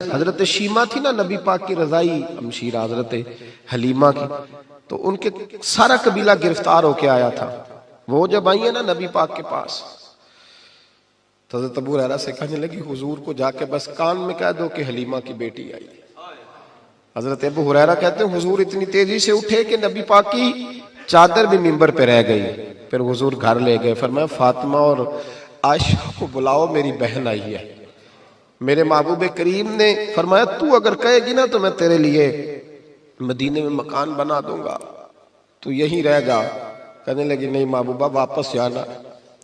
हजरत शीमा थी ना नबी पाक की रजाई हमशीर हजरत हलीमा की, तो उनके सारा कबीला गिरफ्तार होके आया था। वो जब आई है ना नबी पाक के पास, तो हजरत अबू हुरैरा से कहने लगी हुजूर को जाके बस कान में कह दो कि हलीमा की बेटी आई। हजरत अबू हुरैरा कहते हैं हुजूर इतनी तेजी से उठे कि नबी पाक की चादर भी मिंबर पे रह गई। फिर हुजूर घर ले गए, फरमाया फातिमा और आयशा को बुलाओ, मेरी बहन आई है। मेरे महबूब करीम ने फरमाया तू अगर कहेगी ना तो मैं तेरे लिए मदीने में मकान बना दूंगा, तू यहीं रह जा। कहने लगी नहीं महबूबा वापस जाना।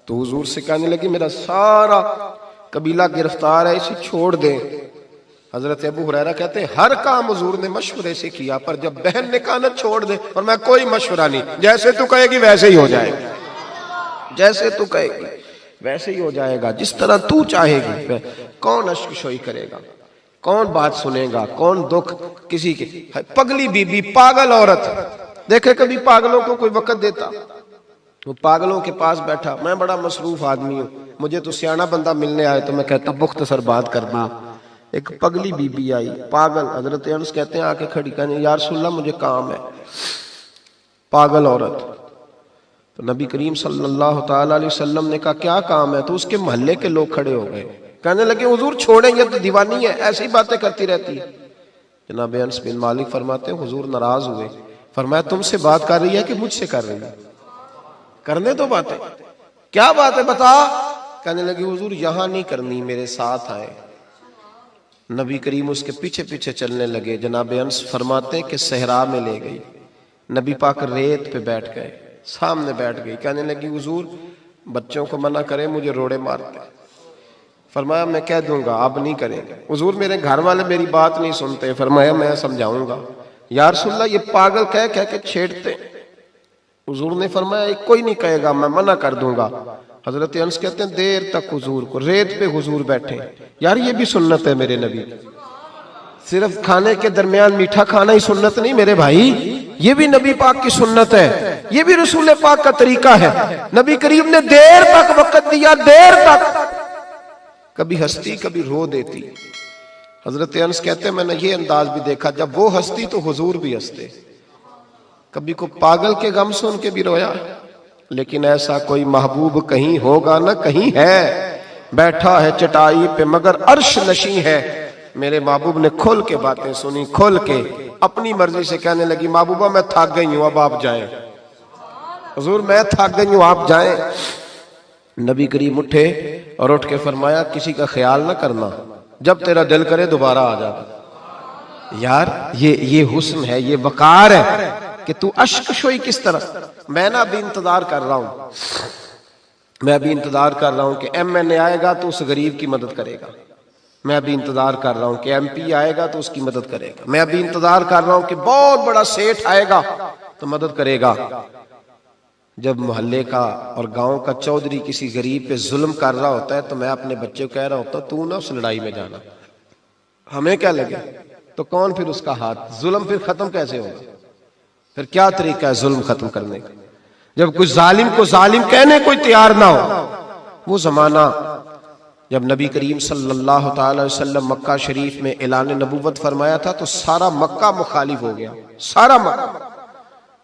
तो हुजूर से कहने लगी मेरा सारा कबीला गिरफ्तार है, इसे छोड़ दे। हजरत अबू हुरैरा कहते हैं हर काम हुजूर ने मशवरे से किया, पर जब बहन ने कहा ना छोड़ दे, और मैं कोई मशवरा नहीं, जैसे तू कहेगी वैसे ही हो जाएगा, जैसे तू कहेगी वैसे ही हो जाएगा, जिस तरह तू चाहेगी। कौन अश्कशोई करेगा, कौन बात सुनेगा, कौन दुख किसी के। पगली बीबी, पागल औरत, देखे कभी पागलों को कोई वक्त देता? वो पागलों के पास बैठा, मैं बड़ा मसरूफ आदमी हूं, मुझे तो सियाना बंदा मिलने आए तो मैं कहता मुख्तसर बात करना। एक पगली बीबी आई, पागल। हजरत अनस कहते हैं आके खड़ी, कहने या रसूलल्लाह मुझे काम है। पागल औरत। तो नबी करीम सल्लल्लाहु ताला अलैहि वसल्लम ने कहा क्या काम है? तो उसके मोहल्ले के लोग खड़े हो गए, कहने लगे हुजूर छोड़ेंगे तो दीवानी है, ऐसी बातें करती रहती है। जनाब अनस बिन मालिक फरमाते हैं हुजूर नाराज हुए, फरमाया तुमसे बात कर रही है कि मुझसे कर रही है? करने दो बातें, क्या बात है बता। कहने लगी हुजूर यहां नहीं करनी, मेरे साथ आए। नबी करीम उसके पीछे पीछे चलने लगे। जनाब अनस फरमाते हैं कि सहरा में ले गई, नबी पाक रेत पे बैठ गए, सामने बैठ गई। कहने लगी हुजूर बच्चों को मना करें, मुझे रोड़े मारते। फरमाया मैं कह दूंगा, अब नहीं करेंगे। हुजूर मेरे घर वाले मेरी बात नहीं सुनते। फरमाया मैं समझाऊंगा। या रसूलल्लाह ये पागल कह कह के छेड़ते। हुजूर ने फरमाया कोई नहीं कहेगा, मैं मना कर दूंगा। हजरत अनस कहते हैं देर तक हुजूर को रेत पे हुजूर बैठे। यार ये भी सुन्नत है मेरे नबी, सिर्फ खाने के दरमियान मीठा खाना ही सुन्नत नहीं मेरे भाई, ये भी नबी पाक की सुन्नत है, ये भी रसूल पाक का तरीका है। नबी करीम ने देर तक वक्त दिया, देर तक, कभी हंसती कभी रो देती। हजरत अनस कहते हैं मैंने ये अंदाज भी देखा, जब वो हंसती तो हुजूर भी हंसते। कभी को पागल के गम सुन के भी रोया। लेकिन ऐसा कोई महबूब कहीं होगा ना कहीं है, बैठा है चटाई पे मगर अर्श नशी है। मेरे महबूब ने खोल के बातें सुनी, खोल के अपनी मर्जी से कहने लगी महबूबा मैं थक गई हूं, अब आप जाएं। हुजूर मैं थक गई हूं, आप जाएं। नबी करीम उठे और उठ के फरमाया किसी का ख्याल ना करना, जब तेरा दिल करे दोबारा आ जा। यार ये हुस्न है, ये वकार है कि तू अश्कशोई किस तरह। मैं ना अभी इंतजार कर रहा हूं, मैं अभी इंतजार कर रहा हूं कि MNA आएगा तो उस गरीब की मदद करेगा। मैं अभी इंतजार कर रहा हूं कि MP आएगा तो उसकी मदद करेगा। मैं अभी इंतजार कर रहा हूं कि बहुत बड़ा सेठ आएगा तो मदद करेगा। जब मोहल्ले का और गांव का चौधरी किसी गरीब पे जुल्म कर रहा होता है तो मैं अपने बच्चे को कह रहा होता तू ना उस लड़ाई में जाना, हमें क्या लगे। तो कौन फिर उसका हाथ, जुल्म फिर खत्म कैसे होगा? फिर क्या तरीका है जुल्म खत्म करने का? जब कुछ जालिम को जालिम कहने कोई तैयार ना हो। वो जमाना जब नबी करीम सल्लल्लाहु ताला अलैहि वसल्लम मक्का शरीफ में ऐलान नबूवत फरमाया था तो सारा मक्का मुखालिफ हो गया, सारा मक्का।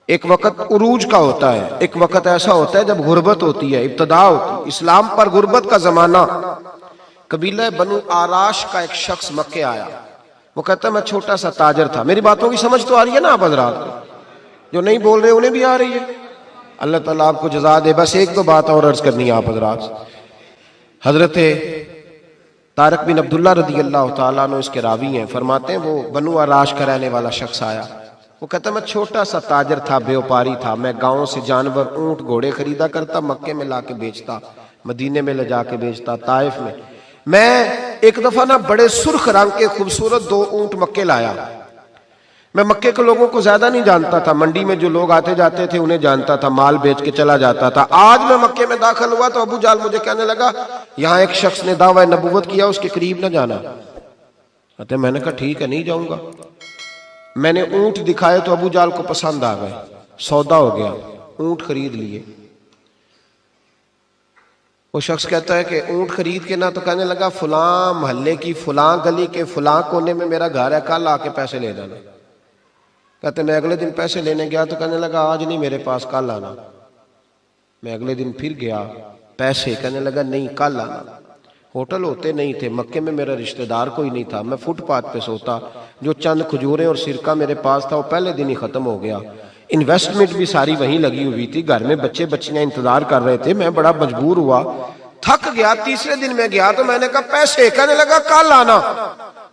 एक वक्त उरूज का होता है, एक वक्त ऐसा होता है जब गुर्बत होती है, इब्तदा होती है। इस्लाम पर गुर्बत का जमाना। कबीला बनु आराश का एक शख्स मक्के आया, वो कहता मैं छोटा सा ताजर था। मेरी बातों की समझ तो आ रही है ना आप हज़रात को? जो नहीं बोल रहे उन्हें भी आ रही है। अल्लाह ताला आपको जज़ा दे। बस एक दो बात और अर्ज करनी है आप हज़रात। हजरत तारक बिन अब्दुल्ला रदी अल्लाह ताला अन्हु इसके रावी हैं, फरमाते हैं वो बनु आराश का रहने वाला शख्स आया। वो कहता मैं छोटा सा ताजर था, व्यापारी था। मैं गाँव से जानवर ऊंट घोड़े खरीदा करता, मक्के में ला के बेचता, मदीने में ले जाके बेचता, ताइफ में। मैं एक दफा ना बड़े सुर्ख रंग के खूबसूरत 2 ऊंट मक्के लाया। मैं मक्के के लोगों को ज्यादा नहीं जानता था, मंडी में जो लोग आते जाते थे उन्हें जानता था, माल बेच के चला जाता था। आज मैं मक्के में दाखिल हुआ तो अबू जाल मुझे कहने लगा यहाँ एक शख्स ने दावा नबूवत किया, उसके करीब न जाना। अतः मैंने कहा ठीक है नहीं जाऊंगा। मैंने ऊंट दिखाए तो अबू जाल को पसंद आ गए, सौदा हो गया, ऊंट खरीद लिए। वो शख्स कहता है कि ऊंट खरीद के ना, तो कहने लगा फलां मोहल्ले की फलां गली के फलां कोने में मेरा घर है, कल आके पैसे ले जाना। कहते मैं अगले दिन पैसे लेने गया तो कहने लगा आज नहीं मेरे पास, कल आना। मैं अगले दिन फिर गया, पैसे, कहने लगा नहीं कल आना। होटल होते नहीं थे, मक्के में मेरा रिश्तेदार कोई नहीं था, मैं फुटपाथ पे सोता, जो चंद खजूरें और सिरका मेरे पास था वो पहले दिन ही खत्म हो गया। इन्वेस्टमेंट भी सारी वहीं लगी हुई थी, घर में बच्चे बच्चियां इंतजार कर रहे थे, मैं बड़ा मजबूर हुआ, थक गया। तीसरे दिन मैं गया तो मैंने कहा पैसे, कहने लगा कल आना।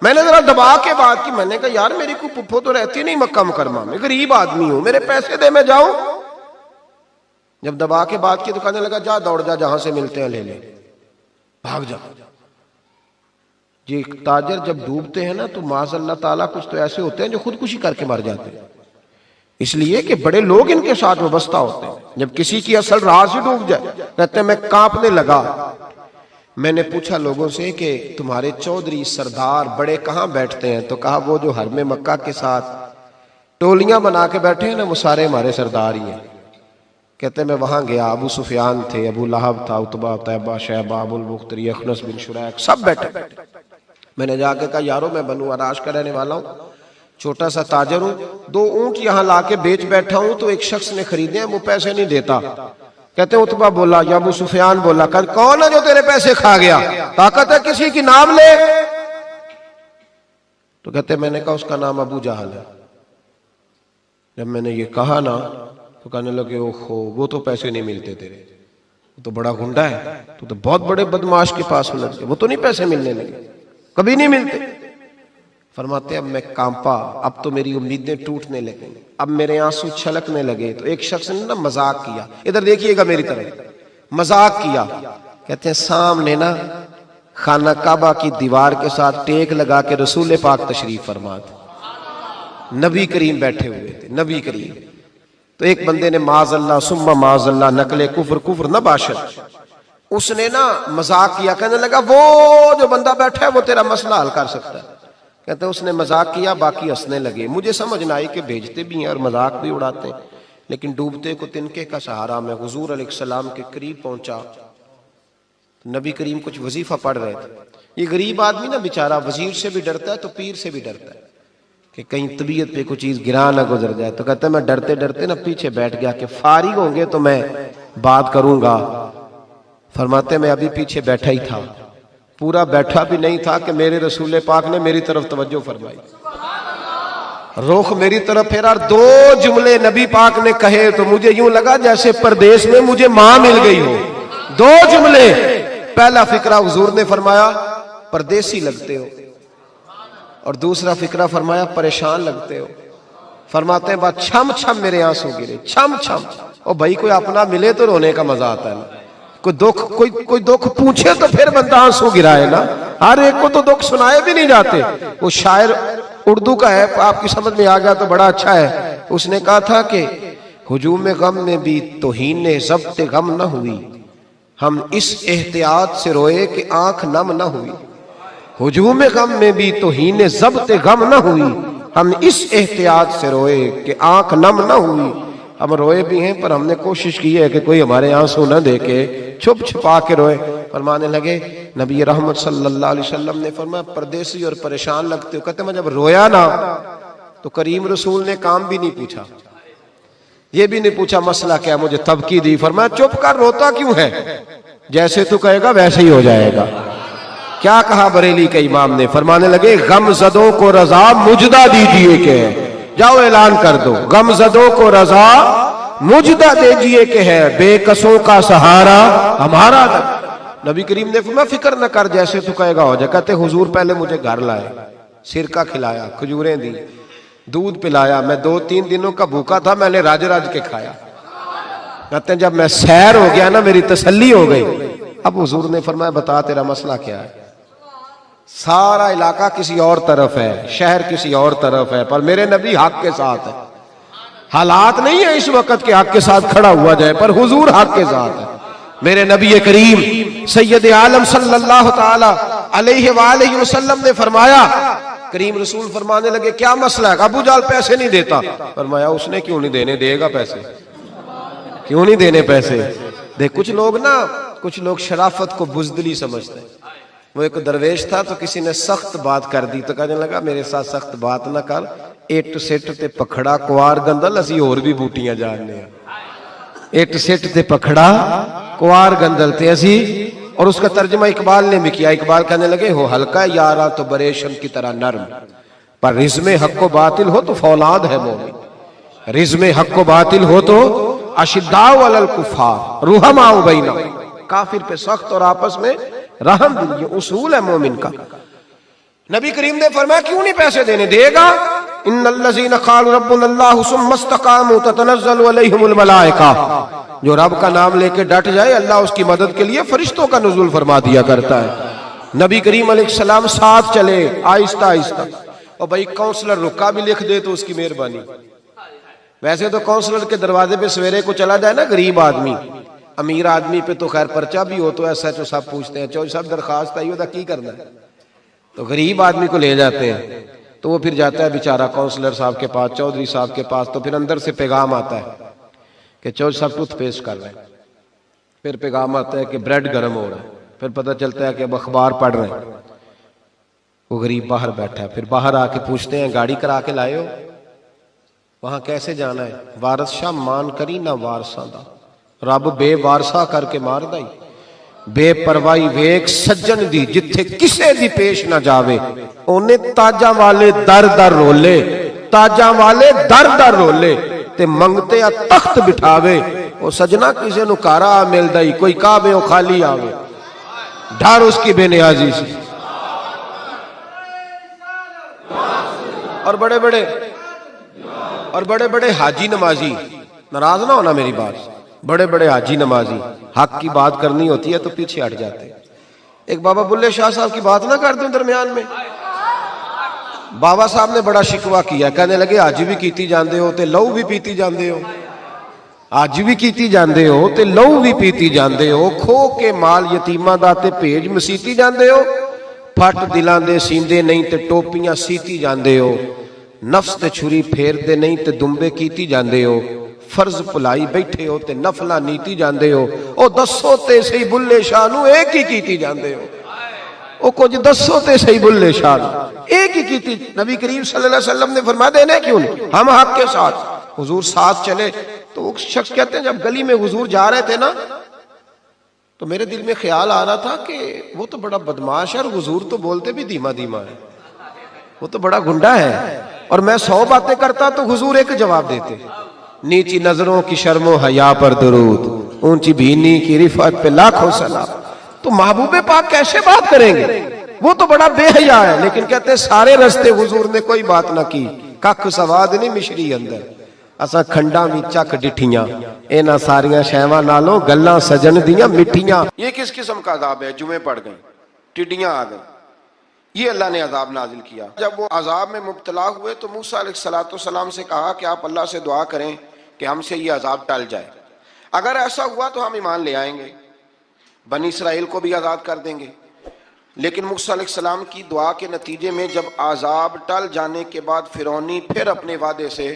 मैंने जरा दबा के बात की, मैंने कहा यार मेरी कोई पुप्पो तो रहती नहीं मक्का मुकरमा में, गरीब आदमी हूं, मेरे पैसे दे मैं जाऊं। जब दबा के बात की तो कहने लगा जा दौड़ जा, जहां से मिलते हैं ले ले, भाग जा। ये ताजर जब डूबते हैं ना तो माज़अल्लाह ताला कुछ तो ऐसे होते हैं जो खुदकुशी करके मर जाते हैं, इसलिए कि बड़े लोग इनके साथ वाबस्ता होते हैं। जब किसी की असल राह से डूब जाए, कहते हैं मैं कांपने लगा। मैंने पूछा लोगों से कि तुम्हारे चौधरी सरदार बड़े कहाँ बैठते हैं, तो कहा वो जो हरमे मक्का के साथ टोलियां बना के बैठे हैं ना, वो सारे हमारे सरदार ही हैं। कहते मैं वहां गया, अबू सुफियान थे, अबू लहब था, उतबा, तैबा, शैबा, अबुल मुख्तरी, अखनस बिन शुरैक, सब बैठे। मैंने जाके कहा यारो मैं बनु अराश का रहने वाला हूँ, छोटा सा ताजर हूं, 2 ऊंट यहाँ लाके बेच बैठा हूं, तो एक शख्स ने खरीदे हैं, वो पैसे नहीं देता। कहते उतबा बोला या अबू सुफियान बोला, कौन है जो तेरे पैसे खा गया, ताकत है किसी की नाम ले। तो कहते मैंने कहा उसका नाम अबू जहल है। जब मैंने ये कहा ना तो कहने लगे ओहो वो तो पैसे नहीं मिलते तेरे, वो तो बड़ा गुंडा है, तू तो बहुत बड़े बदमाश के पास लग गया, वो तो नहीं पैसे मिलने लगे, कभी नहीं मिलते। फरमाते अब मैं कांपा, अब तो मेरी उम्मीदें टूटने लगी, अब मेरे आंसू छलकने लगे। तो एक शख्स ने ना मजाक किया, इधर देखिएगा मेरी तरफ, मजाक किया। कहते हैं सामने ना खाना काबा की दीवार के साथ टेक लगा के रसूल पाक तशरीफ फरमा थे, नबी करीम बैठे हुए थे, नबी करीम। तो एक बंदे ने माज़अल्लाह सुम्मा माज़अल्लाह नकले कुफ्र कुफ्र न बाशत, उसने ना मजाक किया, कहने लगा वो जो बंदा बैठा है वो तेरा मसला हल कर सकता है। कहते उसने मजाक किया, बाकी हंसने लगे। मुझे समझ ना आई कि भेजते भी हैं और मजाक भी उड़ाते हैं, लेकिन डूबते को तिनके का सहारा। मैं हुजूर अलैहिस्सलाम के करीब पहुंचा, नबी करीम कुछ वजीफा पढ़ रहे थे। ये गरीब आदमी ना बेचारा वजीर से भी डरता है तो पीर से भी डरता है कि कहीं तबीयत पे कोई चीज गिरा ना गुजर जाए। तो कहता है मैं डरते डरते ना पीछे बैठ गया कि फारिग होंगे तो मैं बात करूंगा। फरमाते मैं अभी पीछे बैठा ही था, पूरा बैठा भी नहीं था कि मेरे रसूल पाक ने मेरी तरफ तवज्जो फरमाई, रुख मेरी तरफ फेरा, 2 जुमले नबी पाक ने कहे तो मुझे यूं लगा जैसे परदेश में मुझे मां मिल गई हो। 2 जुमले। पहला फिक्रा हुजूर ने फरमाया परदेसी लगते हो, और दूसरा फिक्रा फरमाया परेशान लगते हो। फरमाते हैं बात छम छम मेरे आंसू गिरे, छम छम। और भाई कोई अपना मिले तो रोने का मजा आता है ना, कोई दुख पूछे तो फिर बंदा आंसू गिराए ना, हर एक को तो दुख सुनाए भी नहीं जाते। वो शायर उर्दू का है, आपकी समझ में आ गया तो बड़ा अच्छा है। उसने कहा था कि हुजूम गम में भी तौहीन ज़ब्त गम न हुई, हम इस एहतियात से रोए कि आंख नम न हुई। हुजूम गम में भी तौहीन ज़ब्त गम न हुई, हम इस एहतियात से रोए कि आंख नम न हुई। हम रोए भी हैं पर हमने कोशिश की है कि कोई हमारे आंसू न देखे, छुप छुपा के रोए। फरमाने लगे नबी रहमत सल्लल्लाहु अलैहि वसल्लम ने फरमाया परदेसी और परेशान लगते हो। कहते मैं जब रोया ना तो करीम रसूल ने काम भी नहीं पूछा, ये भी नहीं पूछा मसला क्या, मुझे तबकी दी। फरमाया चुप कर, रोता क्यों है, जैसे तू कहेगा वैसे ही हो जाएगा। क्या कहा बरेली के इमाम ने, फरमाने लगे गमज़दों को रजा मुजदा दीजिए के है, जाओ ऐलान कर दो, गमज़दों को रजा मुजदा दीजिए के है, बेकसों का सहारा हमारा। नबी करीम ने फरमाया फिक्र न कर, जैसे तू कहेगा हो जाए। कहते हुजूर पहले मुझे घर लाए, सिरका खिलाया, खजूरें दी, दूध पिलाया, मैं 2-3 दिनों का भूखा था, मैंने राज राज के खाया। कहते जब मैं सैर हो गया ना, मेरी तसल्ली हो गई। अब हुजूर ने फरमाया बता तेरा मसला क्या है। सारा इलाका किसी और तरफ है, शहर किसी और तरफ है, पर मेरे नबी हक के साथ है। हालात नहीं है इस वक्त के हक के साथ खड़ा हुआ जाए, पर हुजूर हक के साथ है। मेरे नबी करीम सैयद आलम सल्लल्लाहु ताला अलैहि वालैहि वसल्लम ने फरमाया, करीम रसूल फरमाने लगे क्या मसला है। अबू जाल पैसे नहीं देता। फरमाया उसने क्यों नहीं देने, देगा पैसे, क्यों नहीं देने पैसे। देख कुछ लोग ना कुछ लोग शराफत को बुजदिली समझते हैं। वो एक दरवेश था तो किसी ने सख्त बात कर दी तो कहने लगा मेरे साथ सख्त बात ना कर, इट सिट ते पखड़ा कुआर गंदल असी होर भी बूटियां जानने हैं। इट सिट ते पखड़ा कुआर गंदल ते असी। और उसका तर्जमा इकबाल ने भी किया। इकबाल कहने लगे हो हल्का यारा तो बरेशम की तरह नर्म, पर रिज़्मे हक को बातिल हो तो फौलाद है मोमिन। रिज़्मे हक को बातिल हो तो अशिद्दाउ अलल कुफार रुहमाउ बैना, काफिर पे सख्त और आपस में रहम दिल, ये उसूल है मोमिन का। नबी करीम ने फरमाया क्यों नहीं पैसे देने, देगा। इन्नल्लज़ीना क़ालू रब्बुनल्लाहु सुम्मा इस्तक़ामू ततनज़्ज़लु अलैहिमुल मलाइका, जो रब का नाम लेके डट जाए अल्लाह उसकी मदद के लिए फरिश्तों का नुज़ूल फरमा दिया करता है। नबी करीम अलैहिस्सलाम साथ चले आहिस्ता आहिस्ता। और भाई काउंसलर रुका भी लिख दे तो उसकी मेहरबानी। वैसे तो काउंसलर के दरवाजे पे सवेरे को चला जाए ना गरीब आदमी, अमीर आदमी पे तो खैर पर्चा भी हो तो SHO साहब पूछते हैं चौधरी साहब दरखास्त आई होता की करना है, तो गरीब आदमी को ले जाते हैं। तो वो फिर जाता है बेचारा काउंसलर साहब के पास, चौधरी साहब के पास। तो फिर अंदर से पैगाम आता है कि चौधरी साहब टूथपेस्ट कर रहे हैं। फिर पैगाम आता है कि ब्रेड गर्म हो रहा है। फिर पता चलता है कि अब अखबार पढ़ रहे हैं। वो गरीब बाहर बैठा है। फिर बाहर आके पूछते हैं गाड़ी करा के लाए हो, वहां कैसे जाना है? वारस शाह मान करी ना वारसा दा, रब बेवारसा करके मार दाई। बेपरवाही वेख सज्जन दी जिथे किसे दी पेश ना जावे, ओने ताजा वाले दर दर रोले, ताजा वाले दर दर रोले ते मंगते आ तख्त बिठावे। ओ सजना किसे नु कारा मिलदा ही, कोई काबे ओ खाली आवे, डर उसकी बेनियाजी से। और बड़े बड़े हाजी नमाजी, नाराज ना होना मेरी बात, बड़े बड़े हाजी नमाजी हक की बात करनी होती है तो पीछे हट जाते हैं। एक बाबा बुल्ले शाह साहब की बात ना कर दूं दरमियान में। बाबा साहब ने बड़ा शिकवा किया, कहने लगे आज भी कीती जांदे हो ते लहू भी पीती जांदे हो, आज भी कीती जांदे हो ते लहू भी पीती जांदे हो, खो के माल यतीमां दा ते भेज मसीती जांदे हो, फट दिलां दे सींदे नहीं ते टोपियां सीती जांदे हो, नफ्स ते छुरी फेरदे नहीं ते दुंबे कीती जांदे हो, फर्ज भुलाई बैठे हो ते नफला नीती जांदे हो। ओ दसो ते सही बुल्ले शाह नू एक ही कीती जांदे हो, ओ कुछ दसो ते सही बुल्ले शाह नू एक ही कीती। नबी करीम सल्लल्लाहु अलैहि वसल्लम ने फरमाया देने क्यों नहीं, हम हक के साथ। हुजूर साथ चले तो वो शख्स कहते हैं जब गली में हुजूर जा रहे थे ना तो मेरे दिल में ख्याल आ रहा था कि वो तो बड़ा बदमाश है और हुजूर तो बोलते भी धीमा धीमा है, वो तो बड़ा गुंडा है। और मैं 100 बातें करता तो हुजूर एक जवाब देते, नीची नजरों की शर्मो हया पर दुरूद, ऊंची भीनी की रिफत पे लाखों सलाम। तो महबूबे पाक कैसे बात करेंगे, वो तो बड़ा बेहया है। लेकिन कहते सारे रस्ते हुजूर ने कोई बात ना की, कख सवाद नहीं मिश्री अंदर, असा खंडा भी चक डिठियां, इन्हां सारियां शैवां नालों गल्लां सजन दियां मिठियां। ये किस किस्म का अजाब है, जुमे पड़ गई, टिड्डियां आ गई, ये अल्लाह ने अजाब नाजिल किया। जब वो अजाब में मुब्तला हुए तो मूसा अलैहिस्सलाम से कहा कि आप अल्लाह से दुआ करें कि हमसे ये अजाब टल जाए। अगर ऐसा हुआ तो हम ईमान ले आएंगे, बनी इसराइल को भी आज़ाद कर देंगे। लेकिन मूसा अलैहिस्सलाम की दुआ के नतीजे में जब अजाब टल जाने के बाद फिरौनी फिर अपने वादे से